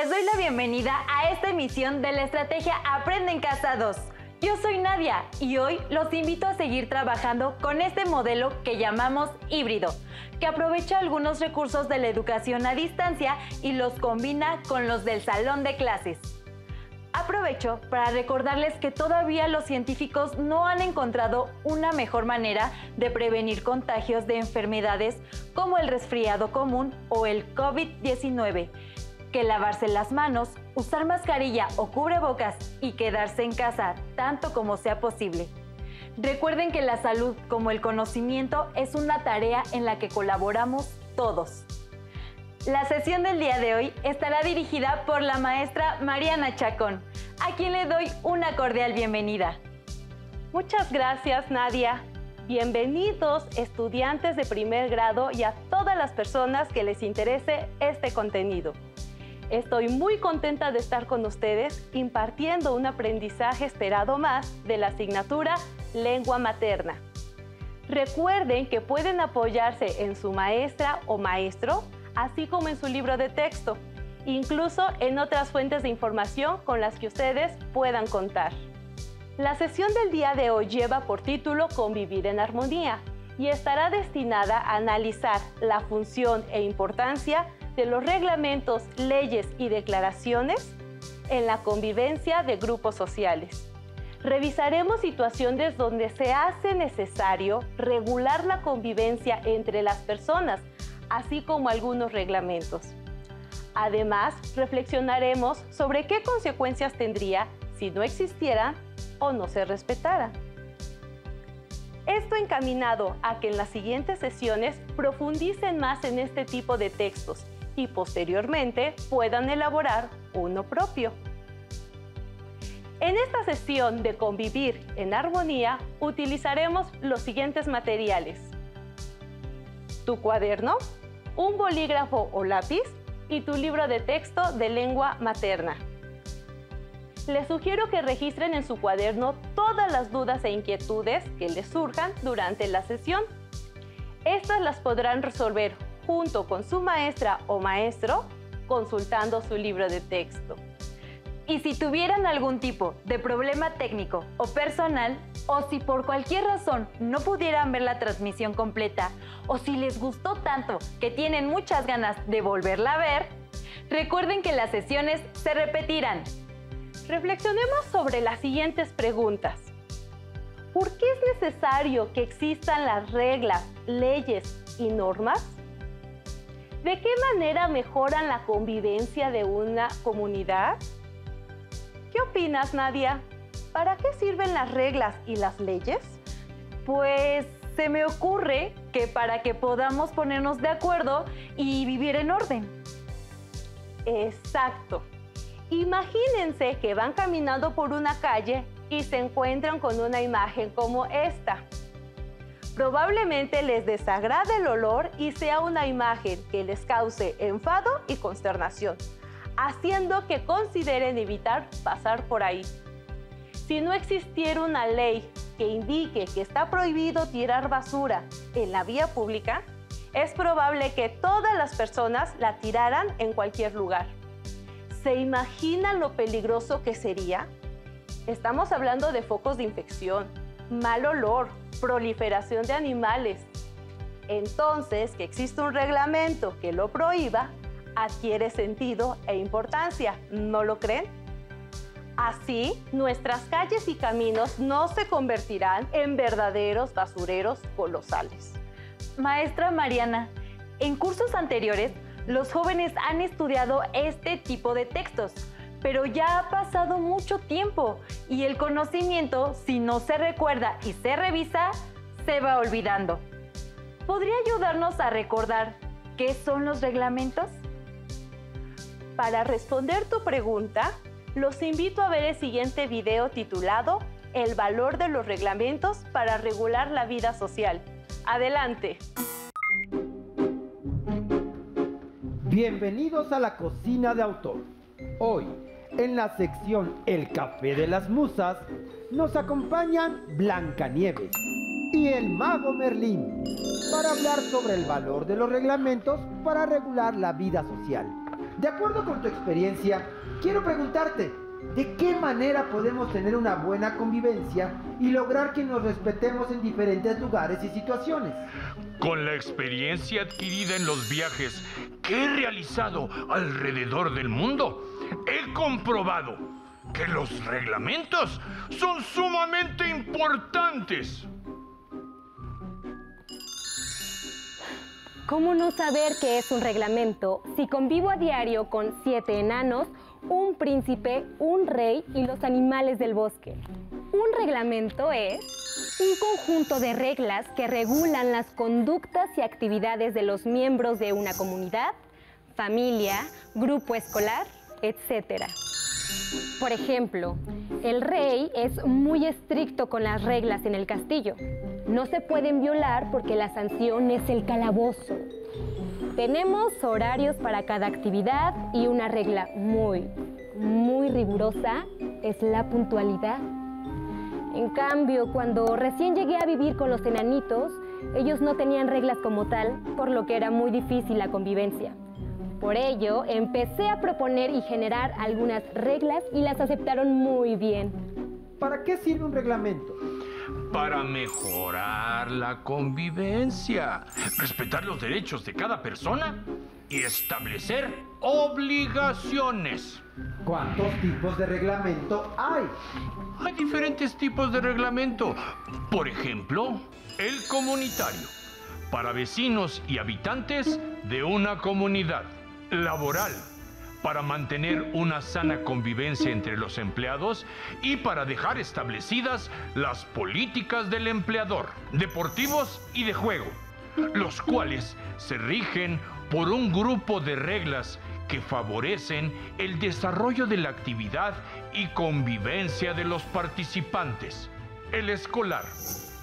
Les doy la bienvenida a esta emisión de la estrategia Aprende en Casa 2. Yo soy Nadia y hoy los invito a seguir trabajando con este modelo que llamamos híbrido, que aprovecha algunos recursos de la educación a distancia y los combina con los del salón de clases. Aprovecho para recordarles que todavía los científicos no han encontrado una mejor manera de prevenir contagios de enfermedades como el resfriado común o el COVID-19, que lavarse las manos, usar mascarilla o cubrebocas y quedarse en casa tanto como sea posible. Recuerden que la salud, como el conocimiento, es una tarea en la que colaboramos todos. La sesión del día de hoy estará dirigida por la maestra Mariana Chacón, a quien le doy una cordial bienvenida. Muchas gracias, Nadia. Bienvenidos, estudiantes de primer grado y a todas las personas que les interese este contenido. Estoy muy contenta de estar con ustedes impartiendo un aprendizaje esperado más de la asignatura Lengua Materna. Recuerden que pueden apoyarse en su maestra o maestro, así como en su libro de texto, incluso en otras fuentes de información con las que ustedes puedan contar. La sesión del día de hoy lleva por título Convivir en Armonía y estará destinada a analizar la función e importancia de los reglamentos, leyes y declaraciones en la convivencia de grupos sociales. Revisaremos situaciones donde se hace necesario regular la convivencia entre las personas, así como algunos reglamentos. Además, reflexionaremos sobre qué consecuencias tendría si no existieran o no se respetaran. Esto encaminado a que en las siguientes sesiones profundicen más en este tipo de textos y posteriormente puedan elaborar uno propio. En esta sesión de Convivir en Armonía utilizaremos los siguientes materiales: tu cuaderno, un bolígrafo o lápiz y tu libro de texto de lengua materna. Les sugiero que registren en su cuaderno todas las dudas e inquietudes que les surjan durante la sesión. Estas las podrán resolver junto con su maestra o maestro, consultando su libro de texto. Y si tuvieran algún tipo de problema técnico o personal, o si por cualquier razón no pudieran ver la transmisión completa, o si les gustó tanto que tienen muchas ganas de volverla a ver, recuerden que las sesiones se repetirán. Reflexionemos sobre las siguientes preguntas. ¿Por qué es necesario que existan las reglas, leyes y normas? ¿De qué manera mejoran la convivencia de una comunidad? ¿Qué opinas, Nadia? ¿Para qué sirven las reglas y las leyes? Pues se me ocurre que para que podamos ponernos de acuerdo y vivir en orden. Exacto. Imagínense que van caminando por una calle y se encuentran con una imagen como esta. Probablemente les desagrade el olor y sea una imagen que les cause enfado y consternación, haciendo que consideren evitar pasar por ahí. Si no existiera una ley que indique que está prohibido tirar basura en la vía pública, es probable que todas las personas la tiraran en cualquier lugar. ¿Se imaginan lo peligroso que sería? Estamos hablando de focos de infección, mal olor, proliferación de animales. Entonces, que existe un reglamento que lo prohíba, adquiere sentido e importancia, ¿no lo creen? Así, nuestras calles y caminos no se convertirán en verdaderos basureros colosales. Maestra Mariana, en cursos anteriores, los jóvenes han estudiado este tipo de textos, pero ya ha pasado mucho tiempo y el conocimiento, si no se recuerda y se revisa, se va olvidando. ¿Podría ayudarnos a recordar qué son los reglamentos? Para responder tu pregunta, los invito a ver el siguiente video titulado El valor de los reglamentos para regular la vida social. ¡Adelante! Bienvenidos a la cocina de autor. Hoy, en la sección El Café de las Musas, nos acompañan Blancanieves y el mago Merlín para hablar sobre el valor de los reglamentos para regular la vida social. De acuerdo con tu experiencia, quiero preguntarte, ¿de qué manera podemos tener una buena convivencia y lograr que nos respetemos en diferentes lugares y situaciones? Con la experiencia adquirida en los viajes que he realizado alrededor del mundo, he comprobado que los reglamentos son sumamente importantes. ¿Cómo no saber qué es un reglamento si convivo a diario con 7 enanos, un príncipe, un rey y los animales del bosque? Un reglamento es un conjunto de reglas que regulan las conductas y actividades de los miembros de una comunidad, familia, grupo escolar, etc. Por ejemplo, el rey es muy estricto con las reglas en el castillo. No se pueden violar porque la sanción es el calabozo. Tenemos horarios para cada actividad y una regla muy rigurosa es la puntualidad. En cambio, cuando recién llegué a vivir con los enanitos, ellos no tenían reglas como tal, por lo que era muy difícil la convivencia. Por ello, empecé a proponer y generar algunas reglas y las aceptaron muy bien. ¿Para qué sirve un reglamento? Para mejorar la convivencia, respetar los derechos de cada persona y establecer obligaciones. ¿Cuántos tipos de reglamento hay? Hay diferentes tipos de reglamento. Por ejemplo, el comunitario, para vecinos y habitantes de una comunidad. Laboral, para mantener una sana convivencia entre los empleados y para dejar establecidas las políticas del empleador. Deportivos y de juego, los cuales se rigen por un grupo de reglas que favorecen el desarrollo de la actividad y convivencia de los participantes. El escolar,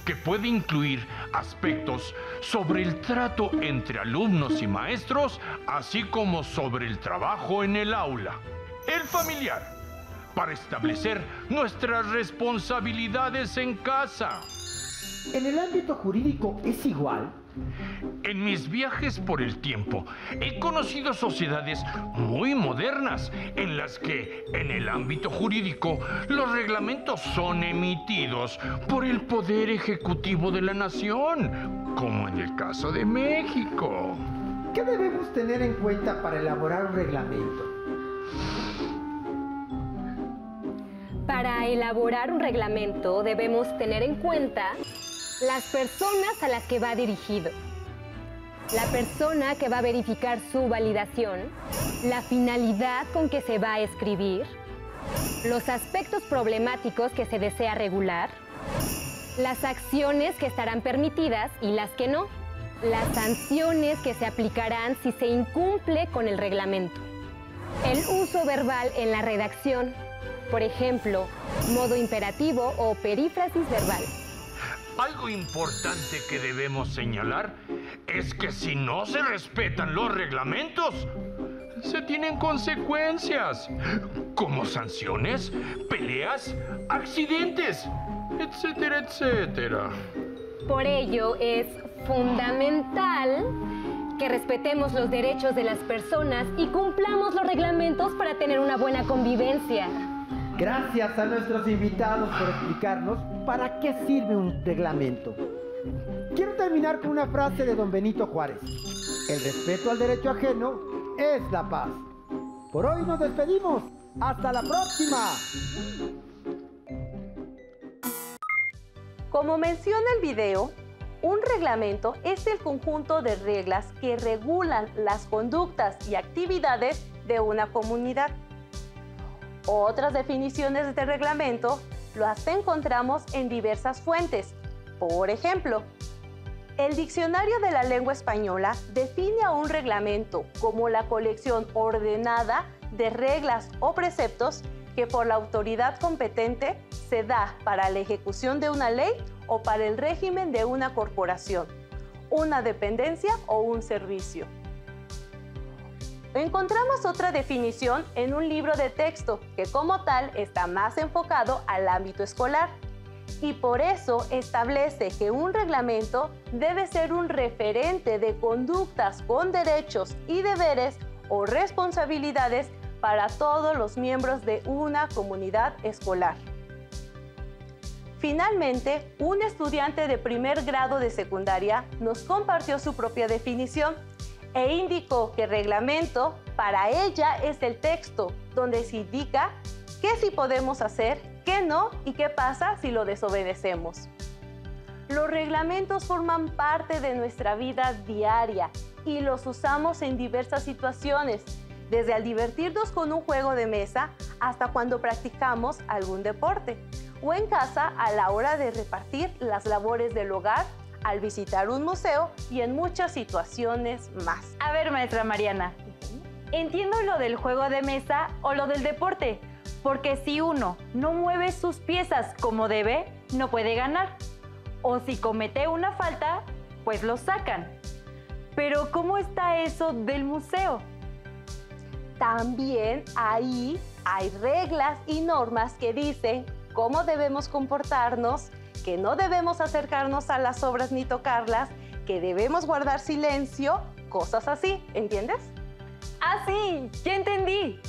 que puede incluir aspectos sobre el trato entre alumnos y maestros, así como sobre el trabajo en el aula. El familiar, para establecer nuestras responsabilidades en casa. ¿En el ámbito jurídico es igual? En mis viajes por el tiempo, he conocido sociedades muy modernas en las que, en el ámbito jurídico, los reglamentos son emitidos por el Poder Ejecutivo de la Nación, como en el caso de México. ¿Qué debemos tener en cuenta para elaborar un reglamento? Para elaborar un reglamento debemos tener en cuenta las personas a las que va dirigido, la persona que va a verificar su validación, la finalidad con que se va a escribir, los aspectos problemáticos que se desea regular, las acciones que estarán permitidas y las que no, las sanciones que se aplicarán si se incumple con el reglamento, el uso verbal en la redacción, por ejemplo, modo imperativo o perífrasis verbal. Algo importante que debemos señalar es que si no se respetan los reglamentos, se tienen consecuencias, como sanciones, peleas, accidentes, etcétera, etcétera. Por ello es fundamental que respetemos los derechos de las personas y cumplamos los reglamentos para tener una buena convivencia. Gracias a nuestros invitados por explicarnos para qué sirve un reglamento. Quiero terminar con una frase de don Benito Juárez. El respeto al derecho ajeno es la paz. Por hoy nos despedimos. ¡Hasta la próxima! Como menciona el video, un reglamento es el conjunto de reglas que regulan las conductas y actividades de una comunidad. Otras definiciones de reglamento las encontramos en diversas fuentes. Por ejemplo, el Diccionario de la Lengua Española define a un reglamento como la colección ordenada de reglas o preceptos que por la autoridad competente se da para la ejecución de una ley o para el régimen de una corporación, una dependencia o un servicio. Encontramos otra definición en un libro de texto que como tal está más enfocado al ámbito escolar y por eso establece que un reglamento debe ser un referente de conductas con derechos y deberes o responsabilidades para todos los miembros de una comunidad escolar. Finalmente, un estudiante de primer grado de secundaria nos compartió su propia definición e indicó que reglamento para ella es el texto donde se indica qué sí podemos hacer, qué no y qué pasa si lo desobedecemos. Los reglamentos forman parte de nuestra vida diaria y los usamos en diversas situaciones, desde al divertirnos con un juego de mesa hasta cuando practicamos algún deporte, o en casa a la hora de repartir las labores del hogar, al visitar un museo y en muchas situaciones más. A ver, maestra Mariana, entiendo lo del juego de mesa o lo del deporte, porque si uno no mueve sus piezas como debe, no puede ganar. O si comete una falta, pues lo sacan. Pero ¿cómo está eso del museo? También ahí hay reglas y normas que dicen cómo debemos comportarnos, que no debemos acercarnos a las obras ni tocarlas, que debemos guardar silencio, cosas así, ¿entiendes? ¡Ah, sí! ¡Ya entendí!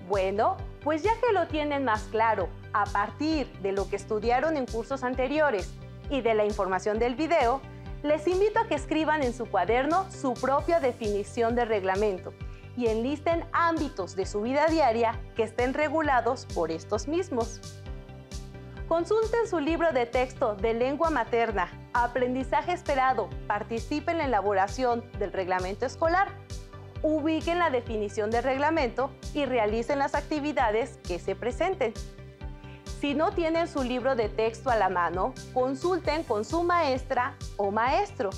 Bueno, pues ya que lo tienen más claro, a partir de lo que estudiaron en cursos anteriores y de la información del video, les invito a que escriban en su cuaderno su propia definición de reglamento y enlisten ámbitos de su vida diaria que estén regulados por estos mismos. Consulten su libro de texto de lengua materna, Aprendizaje Esperado, participen en la elaboración del reglamento escolar, ubiquen la definición de reglamento y realicen las actividades que se presenten. Si no tienen su libro de texto a la mano, consulten con su maestra o maestro.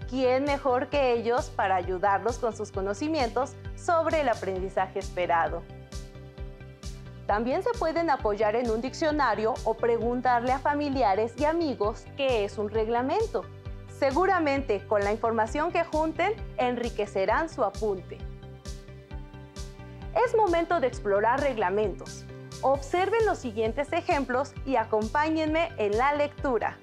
¿Quién mejor que ellos para ayudarlos con sus conocimientos sobre el aprendizaje esperado? También se pueden apoyar en un diccionario o preguntarle a familiares y amigos qué es un reglamento. Seguramente con la información que junten enriquecerán su apunte. Es momento de explorar reglamentos. Observen los siguientes ejemplos y acompáñenme en la lectura.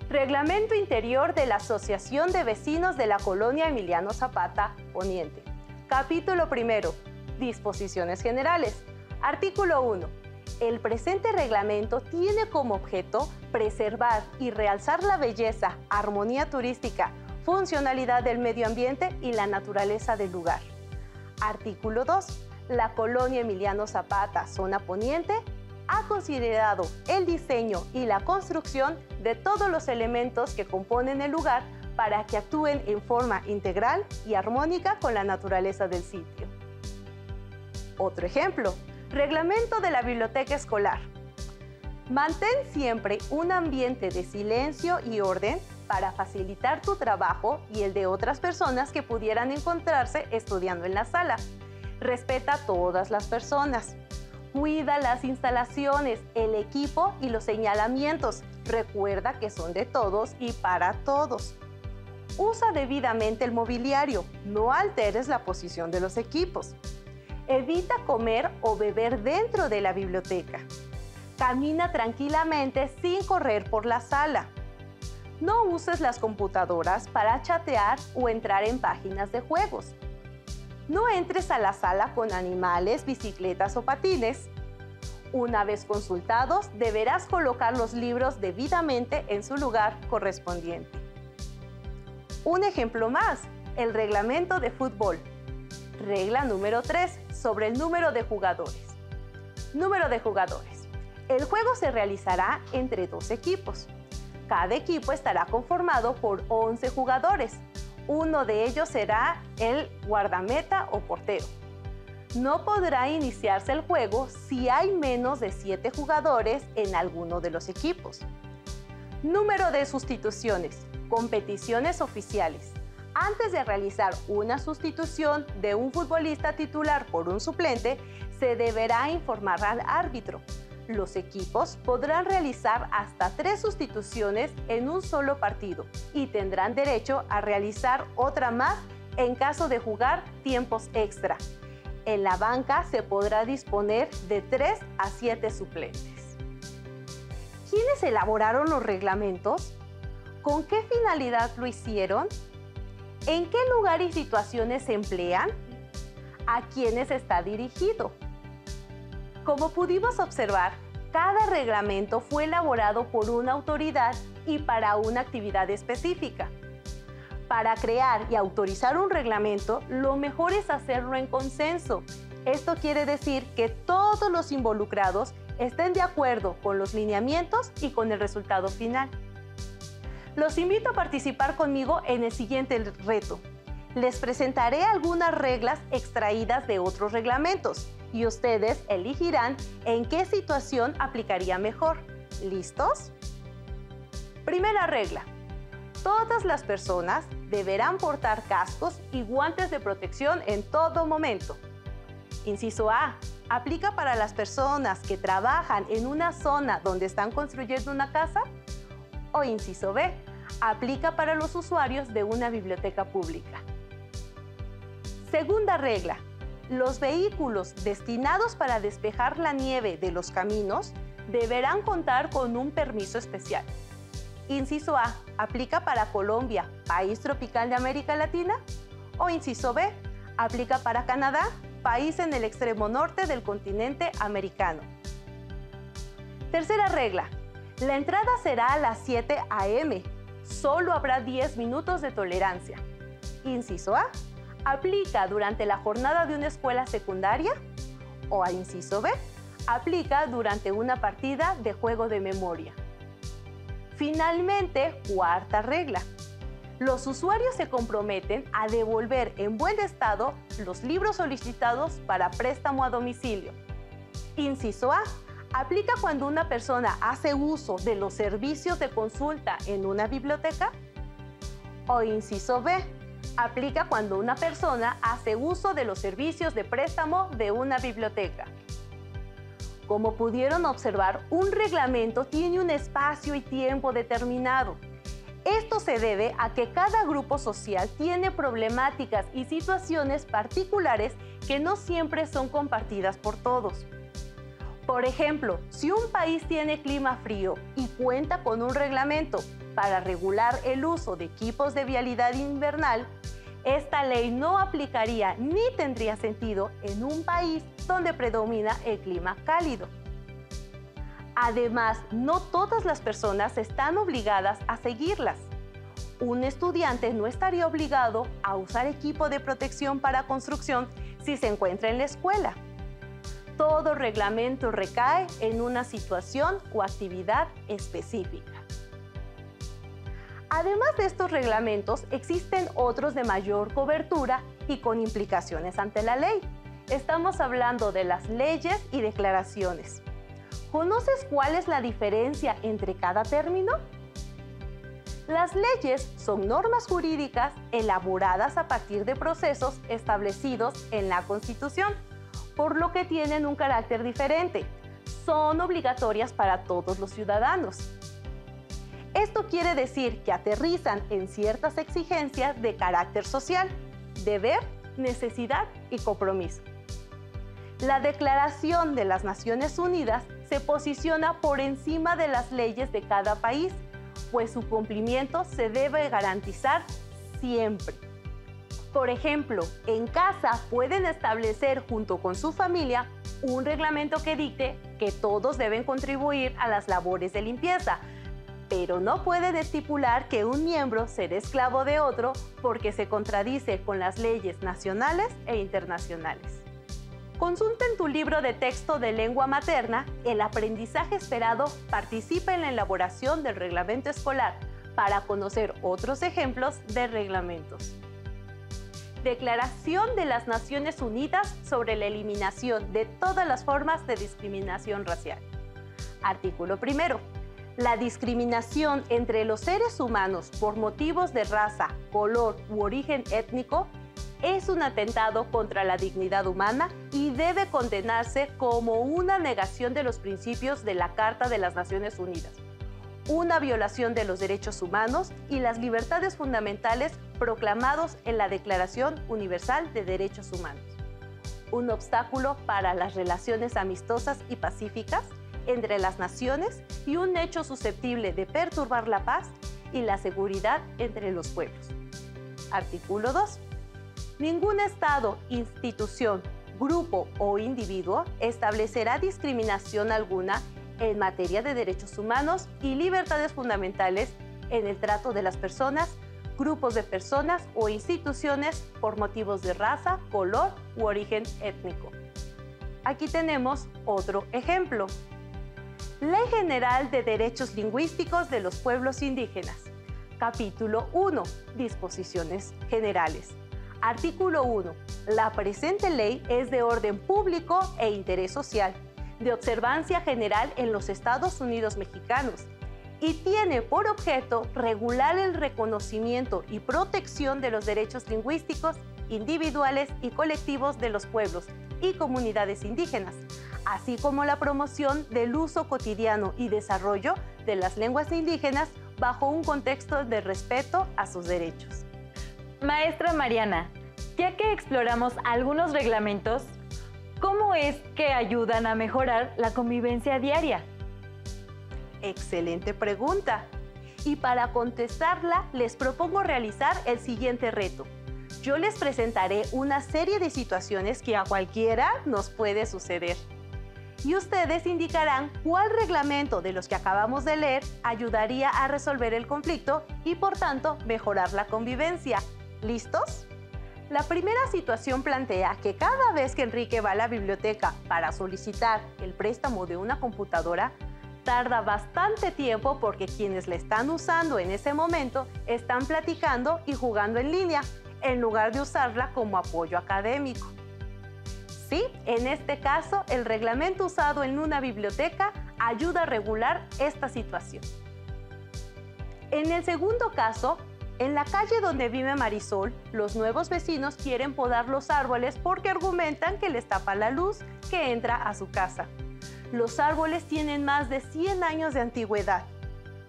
Reglamento interior de la Asociación de Vecinos de la Colonia Emiliano Zapata, Poniente. Capítulo 1. Disposiciones generales. Artículo 1. El presente reglamento tiene como objeto preservar y realzar la belleza, armonía turística, funcionalidad del medio ambiente y la naturaleza del lugar. Artículo 2. La Colonia Emiliano Zapata, zona poniente, ha considerado el diseño y la construcción de todos los elementos que componen el lugar para que actúen en forma integral y armónica con la naturaleza del sitio. Otro ejemplo. Reglamento de la Biblioteca Escolar. Mantén siempre un ambiente de silencio y orden para facilitar tu trabajo y el de otras personas que pudieran encontrarse estudiando en la sala. Respeta a todas las personas. Cuida las instalaciones, el equipo y los señalamientos. Recuerda que son de todos y para todos. Usa debidamente el mobiliario. No alteres la posición de los equipos. Evita comer o beber dentro de la biblioteca. Camina tranquilamente sin correr por la sala. No uses las computadoras para chatear o entrar en páginas de juegos. No entres a la sala con animales, bicicletas o patines. Una vez consultados, deberás colocar los libros debidamente en su lugar correspondiente. Un ejemplo más, el reglamento de fútbol. Regla número 3, sobre el número de jugadores. Número de jugadores. El juego se realizará entre 2 equipos. Cada equipo estará conformado por 11 jugadores. Uno de ellos será el guardameta o portero. No podrá iniciarse el juego si hay menos de 7 jugadores en alguno de los equipos. Número de sustituciones. Competiciones oficiales. Antes de realizar una sustitución de un futbolista titular por un suplente, se deberá informar al árbitro. Los equipos podrán realizar hasta 3 sustituciones en un solo partido y tendrán derecho a realizar otra más en caso de jugar tiempos extra. En la banca se podrá disponer de 3 a 7 suplentes. ¿Quiénes elaboraron los reglamentos? ¿Con qué finalidad lo hicieron? ¿En qué lugar y situaciones se emplean? ¿A quiénes está dirigido? Como pudimos observar, cada reglamento fue elaborado por una autoridad y para una actividad específica. Para crear y autorizar un reglamento, lo mejor es hacerlo en consenso. Esto quiere decir que todos los involucrados estén de acuerdo con los lineamientos y con el resultado final. Los invito a participar conmigo en el siguiente reto. Les presentaré algunas reglas extraídas de otros reglamentos y ustedes elegirán en qué situación aplicaría mejor. ¿Listos? Primera regla. Todas las personas deberán portar cascos y guantes de protección en todo momento. Inciso A. ¿Aplica para las personas que trabajan en una zona donde están construyendo una casa? O inciso B. ¿Aplica para los usuarios de una biblioteca pública? Segunda regla. Los vehículos destinados para despejar la nieve de los caminos deberán contar con un permiso especial. Inciso A. ¿Aplica para Colombia, país tropical de América Latina? O inciso B. ¿Aplica para Canadá, país en el extremo norte del continente americano? Tercera regla. La entrada será a las 7 a.m. Solo habrá 10 minutos de tolerancia. Inciso A. ¿Aplica durante la jornada de una escuela secundaria? O a inciso B. ¿Aplica durante una partida de juego de memoria? Finalmente, cuarta regla. Los usuarios se comprometen a devolver en buen estado los libros solicitados para préstamo a domicilio. Inciso A. ¿Aplica cuando una persona hace uso de los servicios de consulta en una biblioteca? O inciso B. ¿Aplica cuando una persona hace uso de los servicios de préstamo de una biblioteca? Como pudieron observar, un reglamento tiene un espacio y tiempo determinado. Esto se debe a que cada grupo social tiene problemáticas y situaciones particulares que no siempre son compartidas por todos. Por ejemplo, si un país tiene clima frío y cuenta con un reglamento para regular el uso de equipos de vialidad invernal, esta ley no aplicaría ni tendría sentido en un país donde predomina el clima cálido. Además, no todas las personas están obligadas a seguirlas. Un estudiante no estaría obligado a usar equipo de protección para construcción si se encuentra en la escuela. Todo reglamento recae en una situación o actividad específica. Además de estos reglamentos, existen otros de mayor cobertura y con implicaciones ante la ley. Estamos hablando de las leyes y declaraciones. ¿Conoces cuál es la diferencia entre cada término? Las leyes son normas jurídicas elaboradas a partir de procesos establecidos en la Constitución, por lo que tienen un carácter diferente. Son obligatorias para todos los ciudadanos. Esto quiere decir que aterrizan en ciertas exigencias de carácter social, deber, necesidad y compromiso. La Declaración de las Naciones Unidas se posiciona por encima de las leyes de cada país, pues su cumplimiento se debe garantizar siempre. Por ejemplo, en casa pueden establecer junto con su familia un reglamento que dicte que todos deben contribuir a las labores de limpieza, pero no pueden estipular que un miembro será esclavo de otro porque se contradice con las leyes nacionales e internacionales. Consulta en tu libro de texto de lengua materna El aprendizaje esperado participa en la elaboración del reglamento escolar para conocer otros ejemplos de reglamentos. Declaración de las Naciones Unidas sobre la eliminación de todas las formas de discriminación racial. Artículo 1. La discriminación entre los seres humanos por motivos de raza, color u origen étnico es un atentado contra la dignidad humana y debe condenarse como una negación de los principios de la Carta de las Naciones Unidas, una violación de los derechos humanos y las libertades fundamentales proclamados en la Declaración Universal de Derechos Humanos, un obstáculo para las relaciones amistosas y pacíficas entre las naciones y un hecho susceptible de perturbar la paz y la seguridad entre los pueblos. Artículo 2. Ningún Estado, institución, grupo o individuo establecerá discriminación alguna en materia de derechos humanos y libertades fundamentales en el trato de las personas, grupos de personas o instituciones por motivos de raza, color u origen étnico. Aquí tenemos otro ejemplo. Ley General de Derechos Lingüísticos de los Pueblos Indígenas. Capítulo 1. Disposiciones generales. Artículo 1. La presente ley es de orden público e interés social, de observancia general en los Estados Unidos mexicanos, y tiene por objeto regular el reconocimiento y protección de los derechos lingüísticos individuales y colectivos de los pueblos y comunidades indígenas, así como la promoción del uso cotidiano y desarrollo de las lenguas indígenas bajo un contexto de respeto a sus derechos. Maestra Mariana, ya que exploramos algunos reglamentos, ¿cómo es que ayudan a mejorar la convivencia diaria? Excelente pregunta. Y para contestarla, les propongo realizar el siguiente reto. Yo les presentaré una serie de situaciones que a cualquiera nos puede suceder. Y ustedes indicarán cuál reglamento de los que acabamos de leer ayudaría a resolver el conflicto y, por tanto, mejorar la convivencia. ¿Listos? La primera situación plantea que cada vez que Enrique va a la biblioteca para solicitar el préstamo de una computadora, tarda bastante tiempo porque quienes la están usando en ese momento están platicando y jugando en línea, en lugar de usarla como apoyo académico. Sí, en este caso, el reglamento usado en una biblioteca ayuda a regular esta situación. En el segundo caso, en la calle donde vive Marisol, los nuevos vecinos quieren podar los árboles porque argumentan que les tapa la luz que entra a su casa. Los árboles tienen más de 100 años de antigüedad.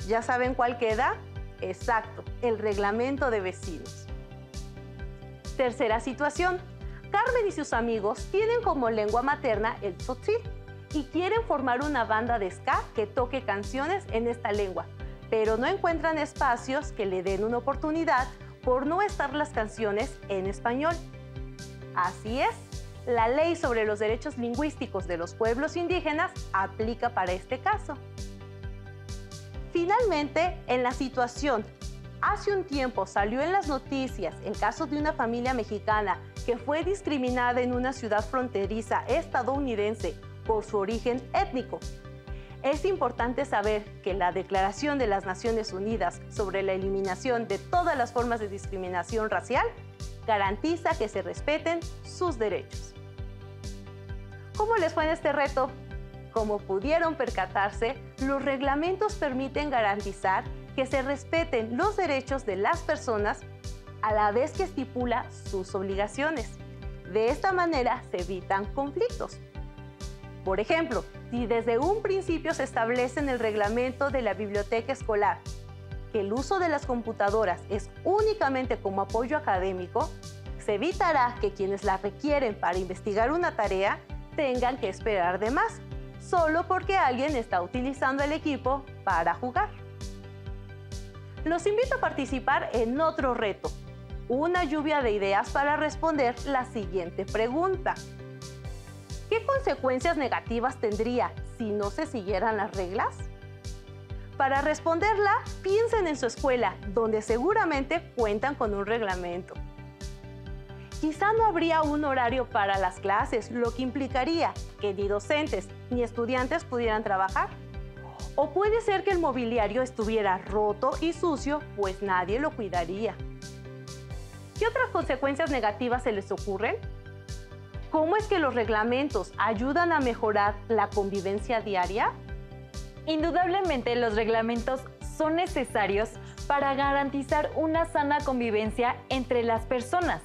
¿Ya saben cuál queda? Exacto, el reglamento de vecinos. Tercera situación. Carmen y sus amigos tienen como lengua materna el tzotzil y quieren formar una banda de ska que toque canciones en esta lengua, pero no encuentran espacios que le den una oportunidad por no estar las canciones en español. Así es, la ley sobre los derechos lingüísticos de los pueblos indígenas aplica para este caso. Finalmente, en la situación, hace un tiempo salió en las noticias el caso de una familia mexicana que fue discriminada en una ciudad fronteriza estadounidense por su origen étnico. Es importante saber que la Declaración de las Naciones Unidas sobre la eliminación de todas las formas de discriminación racial garantiza que se respeten sus derechos. ¿Cómo les fue en este reto? Como pudieron percatarse, los reglamentos permiten garantizar que se respeten los derechos de las personas a la vez que estipula sus obligaciones. De esta manera se evitan conflictos. Por ejemplo, si desde un principio se establece en el reglamento de la biblioteca escolar que el uso de las computadoras es únicamente como apoyo académico, se evitará que quienes la requieren para investigar una tarea tengan que esperar de más, solo porque alguien está utilizando el equipo para jugar. Los invito a participar en otro reto, una lluvia de ideas para responder la siguiente pregunta. ¿Qué consecuencias negativas tendría si no se siguieran las reglas? Para responderla, piensen en su escuela, donde seguramente cuentan con un reglamento. Quizá no habría un horario para las clases, lo que implicaría que ni docentes ni estudiantes pudieran trabajar. O puede ser que el mobiliario estuviera roto y sucio, pues nadie lo cuidaría. ¿Qué otras consecuencias negativas se les ocurren? ¿Cómo es que los reglamentos ayudan a mejorar la convivencia diaria? Indudablemente, los reglamentos son necesarios para garantizar una sana convivencia entre las personas.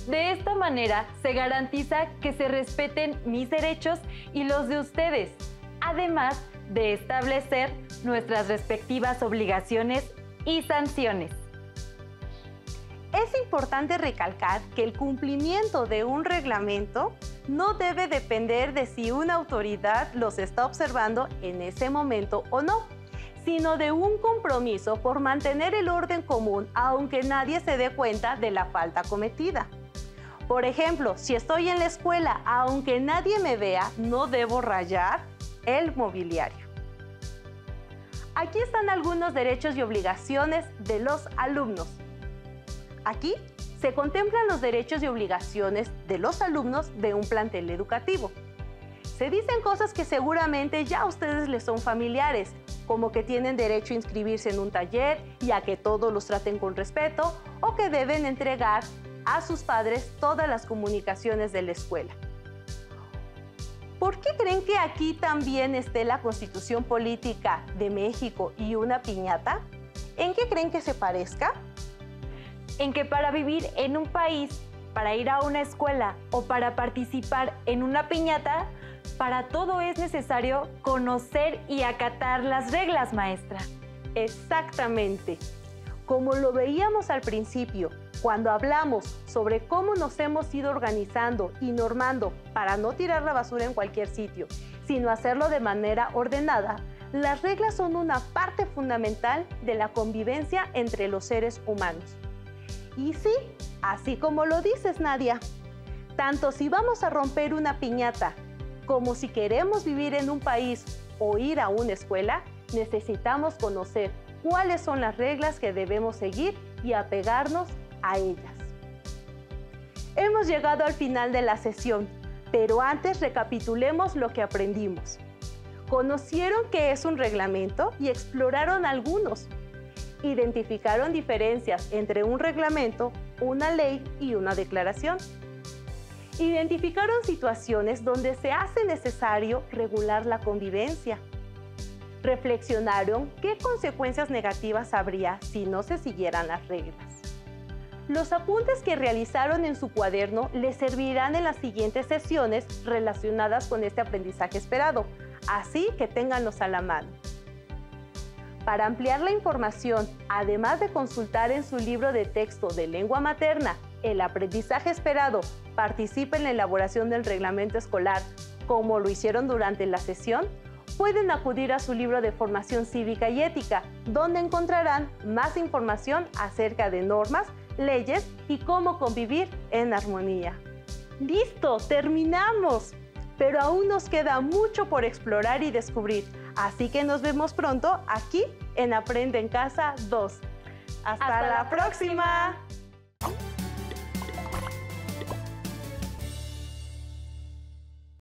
De esta manera, se garantiza que se respeten mis derechos y los de ustedes, además de establecer nuestras respectivas obligaciones y sanciones. Es importante recalcar que el cumplimiento de un reglamento no debe depender de si una autoridad los está observando en ese momento o no, sino de un compromiso por mantener el orden común aunque nadie se dé cuenta de la falta cometida. Por ejemplo, si estoy en la escuela, aunque nadie me vea, no debo rayar el mobiliario. Aquí están algunos derechos y obligaciones de los alumnos. Aquí se contemplan los derechos y obligaciones de los alumnos de un plantel educativo. Se dicen cosas que seguramente ya a ustedes les son familiares, como que tienen derecho a inscribirse en un taller y a que todos los traten con respeto, o que deben entregar a sus padres todas las comunicaciones de la escuela. ¿Por qué creen que aquí también esté la Constitución Política de México y una piñata? ¿En qué creen que se parezca? En que para vivir en un país, para ir a una escuela o para participar en una piñata, para todo es necesario conocer y acatar las reglas, maestra. Exactamente. Como lo veíamos al principio, cuando hablamos sobre cómo nos hemos ido organizando y normando para no tirar la basura en cualquier sitio, sino hacerlo de manera ordenada, las reglas son una parte fundamental de la convivencia entre los seres humanos. Y sí, así como lo dices, Nadia, tanto si vamos a romper una piñata como si queremos vivir en un país o ir a una escuela, necesitamos conocer cuáles son las reglas que debemos seguir y apegarnos a ellas. Hemos llegado al final de la sesión, pero antes recapitulemos lo que aprendimos. Conocieron qué es un reglamento y exploraron algunos. Identificaron diferencias entre un reglamento, una ley y una declaración. Identificaron situaciones donde se hace necesario regular la convivencia. Reflexionaron qué consecuencias negativas habría si no se siguieran las reglas. Los apuntes que realizaron en su cuaderno les servirán en las siguientes sesiones relacionadas con este aprendizaje esperado, así que ténganlos a la mano. Para ampliar la información, además de consultar en su libro de texto de lengua materna, El aprendizaje esperado, participa en la elaboración del reglamento escolar, como lo hicieron durante la sesión, pueden acudir a su libro de formación cívica y ética, donde encontrarán más información acerca de normas, leyes y cómo convivir en armonía. ¡Listo! ¡Terminamos! Pero aún nos queda mucho por explorar y descubrir, así que nos vemos pronto aquí en Aprende en Casa 2. ¡Hasta la próxima!